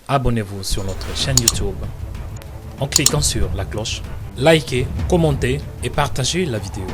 abonnez-vous sur notre chaîne YouTube en cliquant sur la cloche, likez, commentez et partagez la vidéo.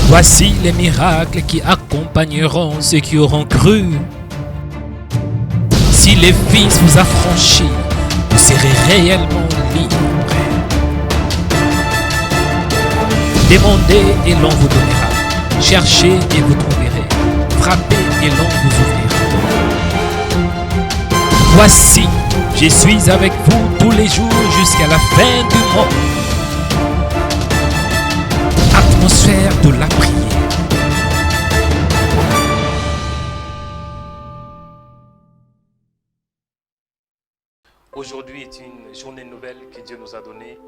Voici les miracles qui accompagneront ceux qui auront cru. Si les fils vous affranchissent, vous serez réellement libres. Demandez et l'on vous donnera. Cherchez et vous trouverez. Frappez et l'on vous ouvrira. Voici, je suis avec vous tous les jours jusqu'à la fin du monde. Atmosphère de la prière. Aujourd'hui est une journée nouvelle que Dieu nous a donnée.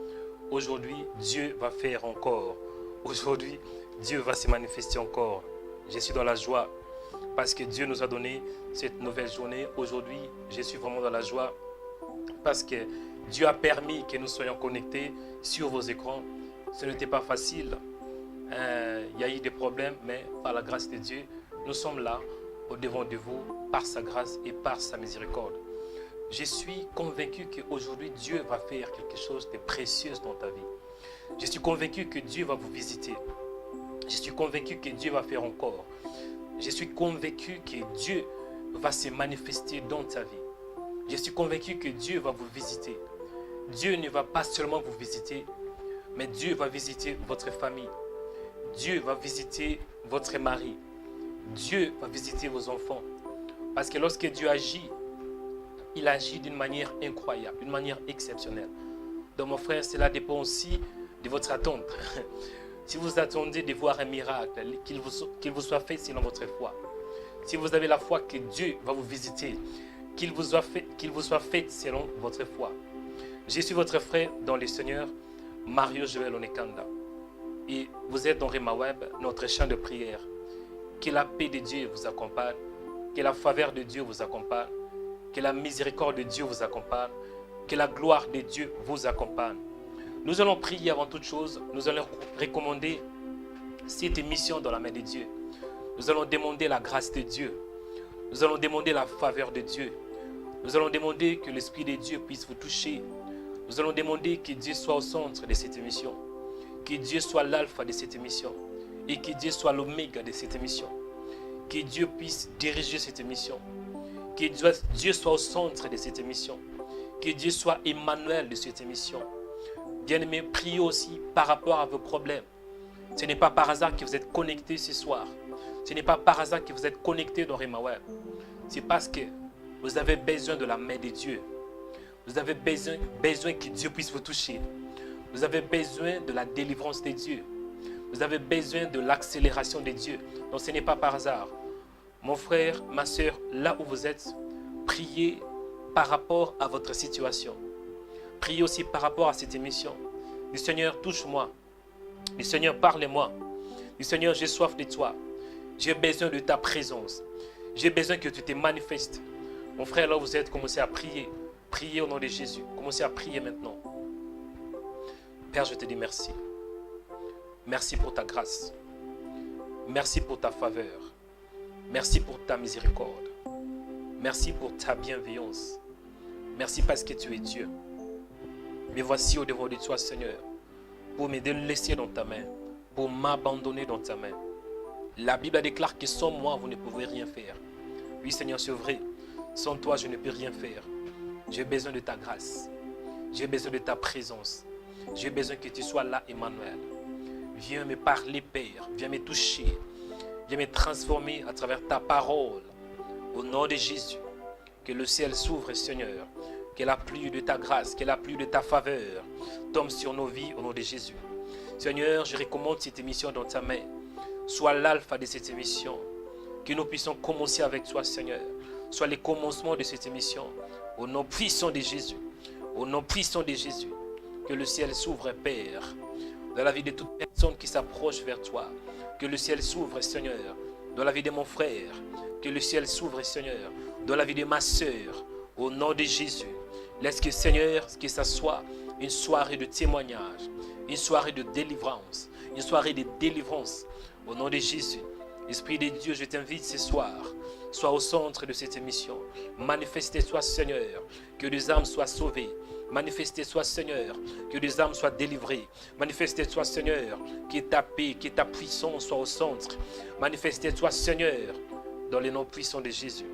Aujourd'hui, Dieu va faire encore. Aujourd'hui, Dieu va se manifester encore. Je suis dans la joie parce que Dieu nous a donné cette nouvelle journée. Aujourd'hui, je suis vraiment dans la joie parce que Dieu a permis que nous soyons connectés sur vos écrans. Ce n'était pas facile. Il y a eu des problèmes, mais par la grâce de Dieu, nous sommes là, au-devant de vous, par sa grâce et par sa miséricorde. Je suis convaincu qu'aujourd'hui, Dieu va faire quelque chose de précieux dans ta vie. Je suis convaincu que Dieu va vous visiter. Je suis convaincu que Dieu va faire encore. Je suis convaincu que Dieu va se manifester dans ta vie. Je suis convaincu que Dieu va vous visiter. Dieu ne va pas seulement vous visiter, mais Dieu va visiter votre famille. Dieu va visiter votre mari. Dieu va visiter vos enfants. Parce que lorsque Dieu agit, il agit d'une manière incroyable, d'une manière exceptionnelle. Donc mon frère, cela dépend aussi de votre attente. Si vous attendez de voir un miracle, qu'il vous soit fait selon votre foi. Si vous avez la foi que Dieu va vous visiter, qu'il vous soit fait selon votre foi. Je suis votre frère dans le Seigneur, Mario Joël Onekanda. Et vous êtes dans Rema Web, notre champ de prière. Que la paix de Dieu vous accompagne, que la faveur de Dieu vous accompagne, que la miséricorde de Dieu vous accompagne, que la gloire de Dieu vous accompagne. Nous allons prier avant toute chose, nous allons recommander cette émission dans la main de Dieu. Nous allons demander la grâce de Dieu, nous allons demander la faveur de Dieu, nous allons demander que l'Esprit de Dieu puisse vous toucher, nous allons demander que Dieu soit au centre de cette émission, que Dieu soit l'alpha de cette émission et que Dieu soit l'oméga de cette émission, que Dieu puisse diriger cette émission. Que Dieu soit au centre de cette émission. Que Dieu soit Emmanuel de cette émission. Bien-aimés, priez aussi par rapport à vos problèmes. Ce n'est pas par hasard que vous êtes connectés ce soir. Ce n'est pas par hasard que vous êtes connectés dans Rema Web. C'est parce que vous avez besoin de la main de Dieu. Vous avez besoin que Dieu puisse vous toucher. Vous avez besoin de la délivrance de Dieu. Vous avez besoin de l'accélération de Dieu. Donc ce n'est pas par hasard. Mon frère, ma soeur, là où vous êtes, priez par rapport à votre situation. Priez aussi par rapport à cette émission. Du Seigneur, touche-moi. Du Seigneur, parle-moi. Du Seigneur, j'ai soif de toi. J'ai besoin de ta présence. J'ai besoin que tu te manifestes. Mon frère, là où vous êtes, commencez à prier. Priez au nom de Jésus. Commencez à prier maintenant. Père, je te dis merci. Merci pour ta grâce. Merci pour ta faveur. Merci pour ta miséricorde. Merci pour ta bienveillance. Merci parce que tu es Dieu. Me voici au devant de toi, Seigneur, pour me délaisser dans ta main, pour m'abandonner dans ta main. La Bible déclare que sans moi, vous ne pouvez rien faire. Oui, Seigneur, c'est vrai. Sans toi, je ne peux rien faire. J'ai besoin de ta grâce. J'ai besoin de ta présence. J'ai besoin que tu sois là, Emmanuel. Viens me parler, Père. Viens me toucher. Viens me transformer à travers ta parole. Au nom de Jésus, que le ciel s'ouvre, Seigneur. Que la pluie de ta grâce, que la pluie de ta faveur tombe sur nos vies au nom de Jésus. Seigneur, je recommande cette émission dans ta main. Sois l'alpha de cette émission. Que nous puissions commencer avec toi, Seigneur. Sois le commencement de cette émission. Au nom puissant de Jésus. Au nom puissant de Jésus. Que le ciel s'ouvre, Père. Dans la vie de toute personne qui s'approche vers toi. Que le ciel s'ouvre, Seigneur, dans la vie de mon frère. Que le ciel s'ouvre, Seigneur, dans la vie de ma sœur. Au nom de Jésus. Laisse que, Seigneur, que ça soit une soirée de témoignage, une soirée de délivrance, une soirée de délivrance. Au nom de Jésus, Esprit de Dieu, je t'invite ce soir, sois au centre de cette émission. Manifeste-toi, Seigneur, que les âmes soient sauvées. Manifeste-toi, Seigneur, que les âmes soient délivrées. Manifeste-toi, Seigneur, que ta paix, que ta puissance soit au centre. Manifeste-toi, Seigneur, dans le nom puissant de Jésus.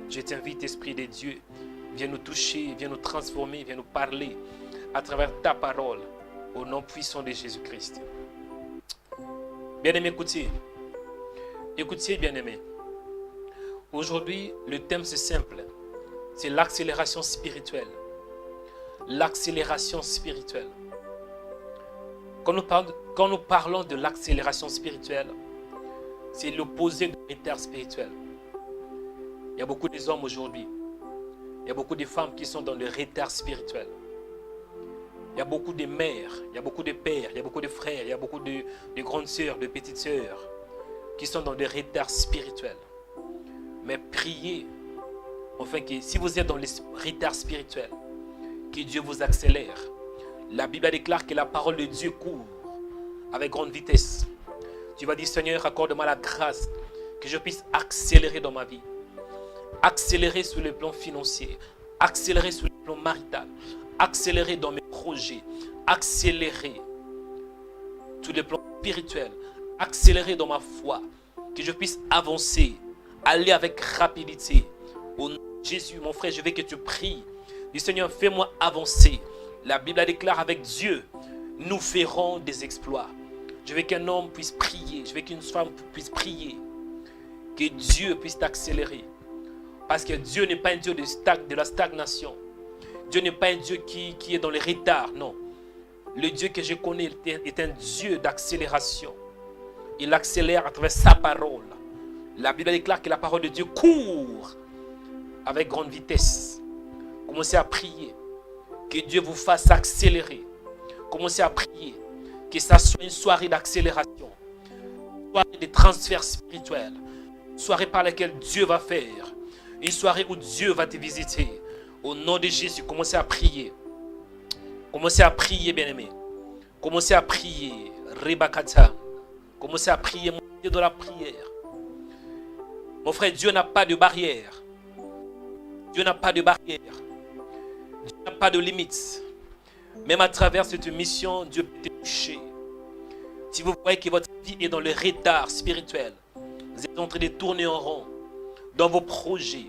Je t'invite, Esprit de Dieu, viens nous toucher, viens nous transformer, viens nous parler à travers ta parole, au nom puissant de Jésus-Christ. Bien-aimés, écoutez, bien-aimés. Aujourd'hui, le thème c'est simple, c'est l'accélération spirituelle. L'accélération spirituelle. Quand nous parlons de l'accélération spirituelle, c'est l'opposé de l'éther spirituel. Il y a beaucoup d'hommes aujourd'hui, il y a beaucoup de femmes qui sont dans le retard spirituel. Il y a beaucoup de mères, il y a beaucoup de pères, il y a beaucoup de frères, il y a beaucoup de grandes sœurs, de petites sœurs qui sont dans le retard spirituel. Mais priez, enfin que si vous êtes dans le retard spirituel, que Dieu vous accélère. La Bible déclare que la parole de Dieu court avec grande vitesse. Tu vas dire, Seigneur, accorde-moi la grâce que je puisse accélérer dans ma vie. Accélérer sur le plan financier, accélérer sur le plan marital, accélérer dans mes projets, accélérer sur le plan spirituel, accélérer dans ma foi, que je puisse avancer, aller avec rapidité. Au nom de Jésus, mon frère, je veux que tu pries. Dis, Seigneur, fais-moi avancer. La Bible déclare, avec Dieu, nous ferons des exploits. Je veux qu'un homme puisse prier, je veux qu'une femme puisse prier, que Dieu puisse t'accélérer. Parce que Dieu n'est pas un Dieu de la stagnation. Dieu n'est pas un Dieu qui est dans les retards, non. Le Dieu que je connais est un Dieu d'accélération. Il accélère à travers sa parole. La Bible déclare que la parole de Dieu court avec grande vitesse. Commencez à prier. Que Dieu vous fasse accélérer. Commencez à prier. Que ça soit une soirée d'accélération. Une soirée de transfert spirituel. Une soirée par laquelle Dieu va faire. Une soirée où Dieu va te visiter. Au nom de Jésus, commencez à prier. Commencez à prier, bien-aimés. Commencez à prier. Rebakata. Commencez à prier, mon Dieu, de la prière. Mon frère, Dieu n'a pas de barrière. Dieu n'a pas de barrière. Dieu n'a pas de limites. Même à travers cette mission, Dieu peut te toucher. Si vous voyez que votre vie est dans le retard spirituel, vous êtes en train de tourner en rond dans vos projets,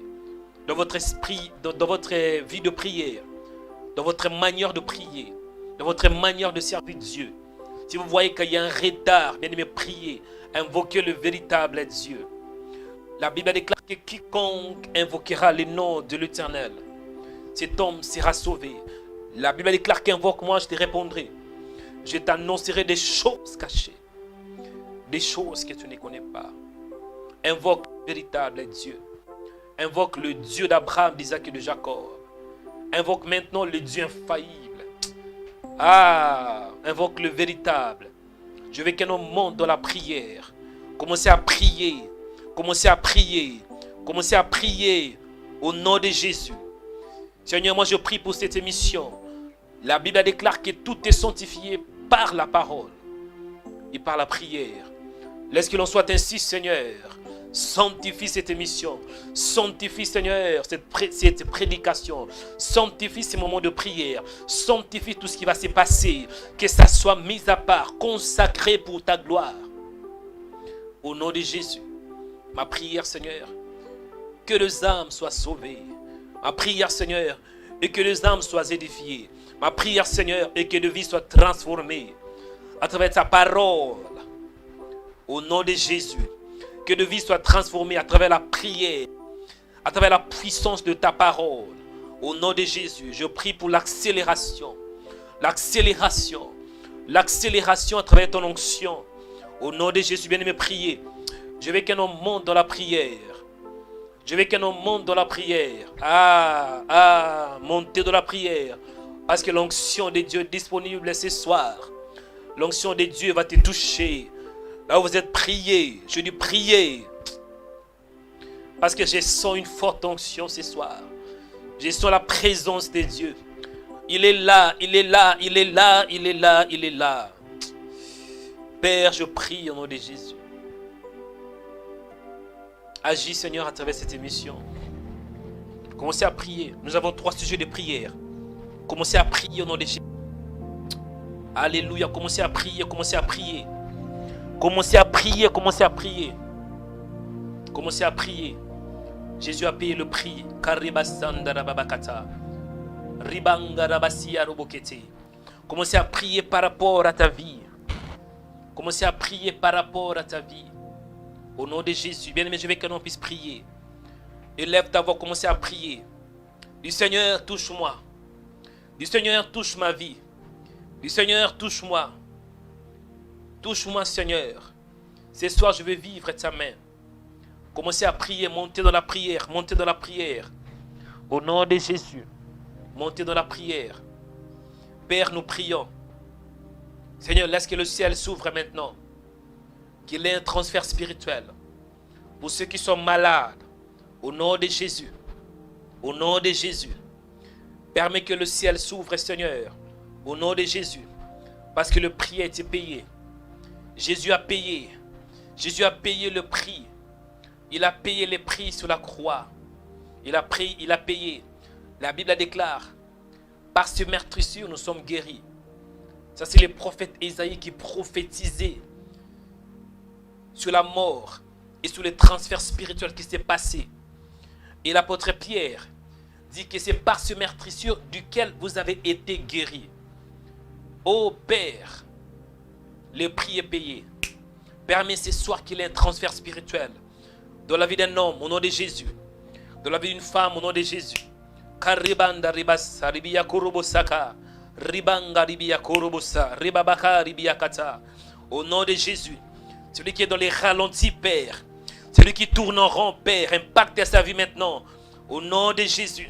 dans votre esprit, dans votre vie de prière, dans votre manière de prier, dans votre manière de servir Dieu. Si vous voyez qu'il y a un retard, bien aimé, priez, invoquez le véritable Dieu. La Bible déclare que quiconque invoquera le nom de l'Éternel, cet homme sera sauvé. La Bible déclare qu'invoque-moi, je te répondrai. Je t'annoncerai des choses cachées, des choses que tu ne connais pas. Invoque le véritable Dieu. Invoque le Dieu d'Abraham, d'Isaac et de Jacob. Invoque maintenant le Dieu infaillible. Invoque le véritable. Je veux qu'un homme monte dans la prière. Commencez à prier. Commencez à prier. Commencez à prier au nom de Jésus. Seigneur, moi je prie pour cette émission. La Bible déclare que tout est sanctifié par la parole et par la prière. Laisse que l'on soit ainsi, Seigneur. Sanctifie cette émission. Sanctifie, Seigneur, cette prédication. Sanctifie ces moments de prière. Sanctifie tout ce qui va se passer. Que ça soit mis à part, consacré pour ta gloire. Au nom de Jésus, ma prière, Seigneur, que les âmes soient sauvées. Ma prière, Seigneur, et que les âmes soient édifiées. Ma prière, Seigneur, et que les vies soient transformées à travers ta parole. Au nom de Jésus, que les vies soient transformées à travers la prière, à travers la puissance de ta parole. Au nom de Jésus, je prie pour l'accélération. L'accélération. L'accélération à travers ton onction. Au nom de Jésus, bien-aimé, priez. Je veux qu'un homme monte dans la prière. Je veux qu'un homme monte dans la prière. Montez dans la prière. Parce que l'onction de Dieu est disponible ce soir. L'onction de Dieu va te toucher. Là où vous êtes, priez. Je dis priez. Parce que je sens une forte onction ce soir. Je sens la présence de Dieu. Il est là, il est là, il est là, il est là, il est là. Père, je prie au nom de Jésus. Agis, Seigneur, à travers cette émission. Commencez à prier. Nous avons 3 sujets de prière. Commencez à prier au nom de Jésus. Alléluia. Commencez à prier, commencez à prier. Commencez à prier, commencez à prier. Commencez à prier. Jésus a payé le prix. Commencez à prier par rapport à ta vie. Commencez à prier par rapport à ta vie. Au nom de Jésus. Bien-aimé, je veux que l'on puisse prier. Élève ta voix, commencez à prier. Du Seigneur, touche-moi. Du Seigneur, touche ma vie. Du Seigneur, touche-moi. Touche-moi, Seigneur. Ce soir, je veux vivre ta main. Commencez à prier, montez dans la prière, montez dans la prière. Au nom de Jésus, montez dans la prière. Père, nous prions. Seigneur, laisse que le ciel s'ouvre maintenant. Qu'il y ait un transfert spirituel. Pour ceux qui sont malades, au nom de Jésus. Au nom de Jésus. Permets que le ciel s'ouvre, Seigneur. Au nom de Jésus. Parce que le prix a été payé. Jésus a payé. Jésus a payé le prix. Il a payé les prix sur la croix. Il a payé. La Bible déclare. Par ce meurtrissure, nous sommes guéris. Ça, c'est le prophète Ésaïe qui prophétisait sur la mort et sur les transferts spirituels qui s'est passé. Et l'apôtre Pierre dit que c'est par ce meurtrissure duquel vous avez été guéris. Ô Père, le prix est payé. Permets ce soir qu'il y ait un transfert spirituel dans la vie d'un homme au nom de Jésus, dans la vie d'une femme au nom de Jésus. Karibanda ribasa ribiya korobosaka, ribanga ribiya korobosa, ribabaka ribiya kata. Au nom de Jésus, celui qui est dans les ralentis, Père, celui qui tourne en rond, Père, impacte sa vie maintenant. Au nom de Jésus,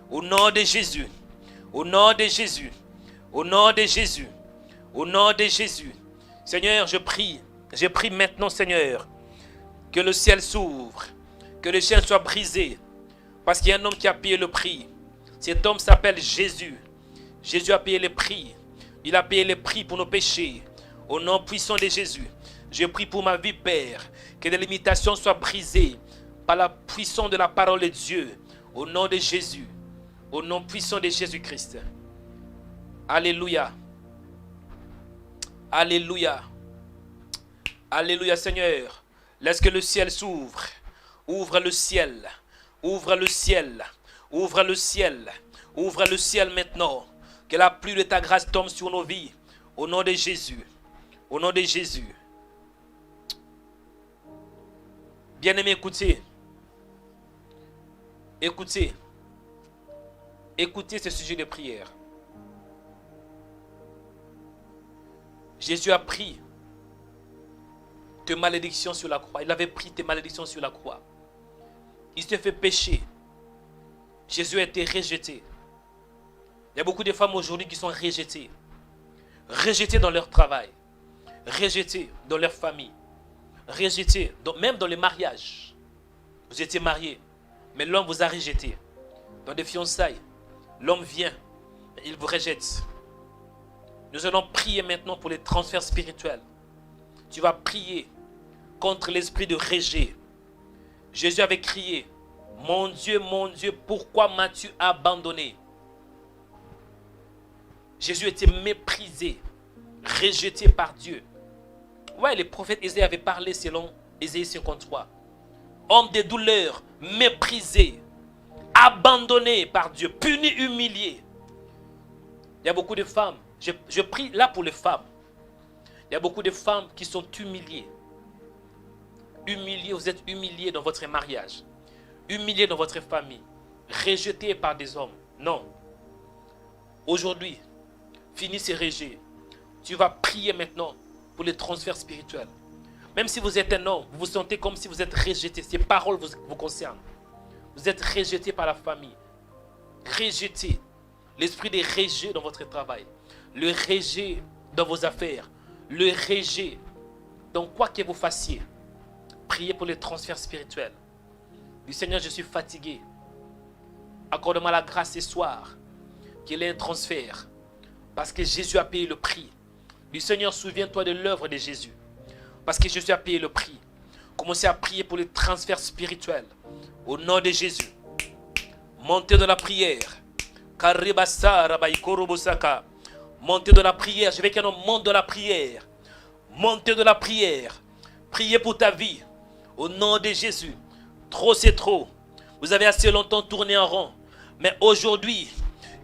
au nom de Jésus, au nom de Jésus, au nom de Jésus, au nom de Jésus. Seigneur, je prie maintenant, Seigneur, que le ciel s'ouvre, que le ciel soit brisé, parce qu'il y a un homme qui a payé le prix. Cet homme s'appelle Jésus. Jésus a payé le prix. Il a payé le prix pour nos péchés. Au nom puissant de Jésus, je prie pour ma vie, Père, que les limitations soient brisées par la puissance de la parole de Dieu. Au nom de Jésus, au nom puissant de Jésus-Christ. Alléluia. Alléluia. Alléluia, Seigneur. Laisse que le ciel s'ouvre. Ouvre le ciel. Ouvre le ciel. Ouvre le ciel. Ouvre le ciel maintenant. Que la pluie de ta grâce tombe sur nos vies. Au nom de Jésus. Au nom de Jésus. Bien-aimés, écoutez. Écoutez. Écoutez ce sujet de prière. Jésus a pris tes malédictions sur la croix. Il avait pris tes malédictions sur la croix. Il s'est fait pécher. Jésus a été rejeté. Il y a beaucoup de femmes aujourd'hui qui sont rejetées. Rejetées dans leur travail. Rejetées dans leur famille. Rejetées même dans les mariages. Vous étiez mariés, mais l'homme vous a rejeté. Dans des fiançailles, l'homme vient, mais il vous rejette. Nous allons prier maintenant pour les transferts spirituels. Tu vas prier contre l'esprit de rejet. Jésus avait crié, mon Dieu, pourquoi m'as-tu abandonné? Jésus était méprisé, rejeté par Dieu. Ouais, le prophète Ésaïe avait parlé selon Ésaïe 53. Homme de douleur, méprisé, abandonné par Dieu, puni, humilié. Il y a beaucoup de femmes, je prie là pour les femmes. Il y a beaucoup de femmes qui sont humiliées. Humiliées, vous êtes humiliées dans votre mariage. Humiliées dans votre famille. Rejetées par des hommes. Non. Aujourd'hui, finis ces rejets. Tu vas prier maintenant pour les transferts spirituels. Même si vous êtes un homme, vous vous sentez comme si vous êtes rejeté. Ces paroles vous concernent. Vous êtes rejeté par la famille. Rejeté. L'esprit de rejet dans votre travail. Le rejet dans vos affaires. Le rejet dans quoi que vous fassiez. Priez pour les transferts spirituels. Du Seigneur, je suis fatigué. Accorde-moi la grâce ce soir. qu'il y ait un transfert. Parce que Jésus a payé le prix. Du Seigneur, souviens-toi de l'œuvre de Jésus. Parce que Jésus a payé le prix. Commencez à prier pour les transferts spirituels. Au nom de Jésus. Montez dans la prière. Montez dans la prière. Je veux qu'un homme monte dans la prière. Montez dans la prière. Priez pour ta vie. Au nom de Jésus. Trop, c'est trop. Vous avez assez longtemps tourné en rond. Mais aujourd'hui,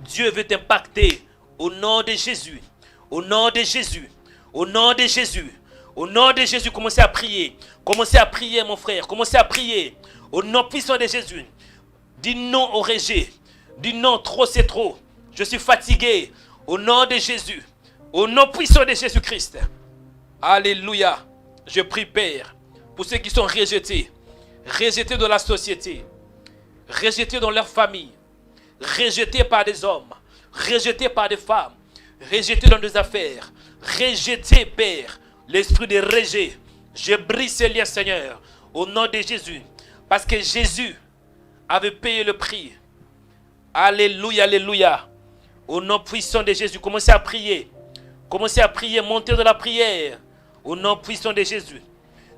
Dieu veut t'impacter. Au nom de Jésus. Au nom de Jésus. Au nom de Jésus. Au nom de Jésus, commencez à prier. Commencez à prier, mon frère. Commencez à prier. Au nom puissant de Jésus. Dis non au rejet. Dis non, trop c'est trop. Je suis fatigué. Au nom de Jésus. Au nom puissant de Jésus-Christ. Alléluia. Je prie, Père, pour ceux qui sont rejetés. Rejetés dans la société. Rejetés dans leur famille. Rejetés par des hommes. Rejetés par des femmes. Rejetés dans des affaires. Rejetés, Père. L'esprit de rejet. Je brise ces liens, Seigneur. Au nom de Jésus. Parce que Jésus avait payé le prix. Alléluia, alléluia. Au nom puissant de Jésus, commencez à prier. Commencez à prier, montez dans la prière. Au nom puissant de Jésus.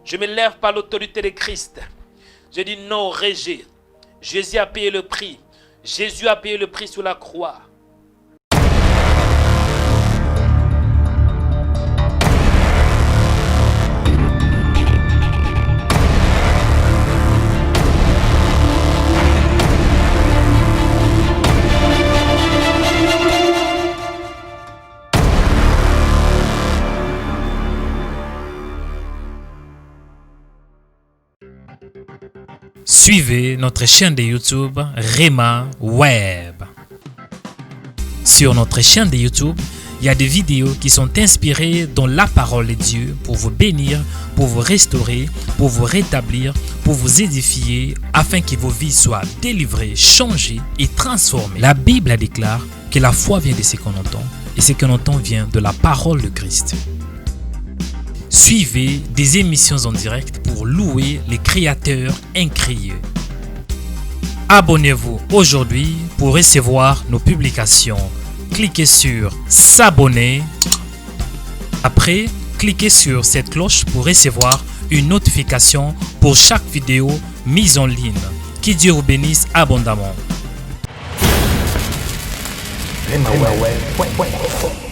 Je me lève par l'autorité de Christ. Je dis non au rejet. Jésus a payé le prix. Jésus a payé le prix sur la croix. Suivez notre chaîne de YouTube Rema Web. Sur notre chaîne de YouTube, il y a des vidéos qui sont inspirées dans la parole de Dieu pour vous bénir, pour vous restaurer, pour vous rétablir, pour vous édifier, afin que vos vies soient délivrées, changées et transformées. La Bible déclare que la foi vient de ce qu'on entend et ce qu'on entend vient de la parole de Christ. Suivez des émissions en direct pour louer les créateurs incréés. Abonnez-vous aujourd'hui pour recevoir nos publications. Cliquez sur s'abonner. Après, cliquez sur cette cloche pour recevoir une notification pour chaque vidéo mise en ligne. Que Dieu vous bénisse abondamment. RemaWeb.com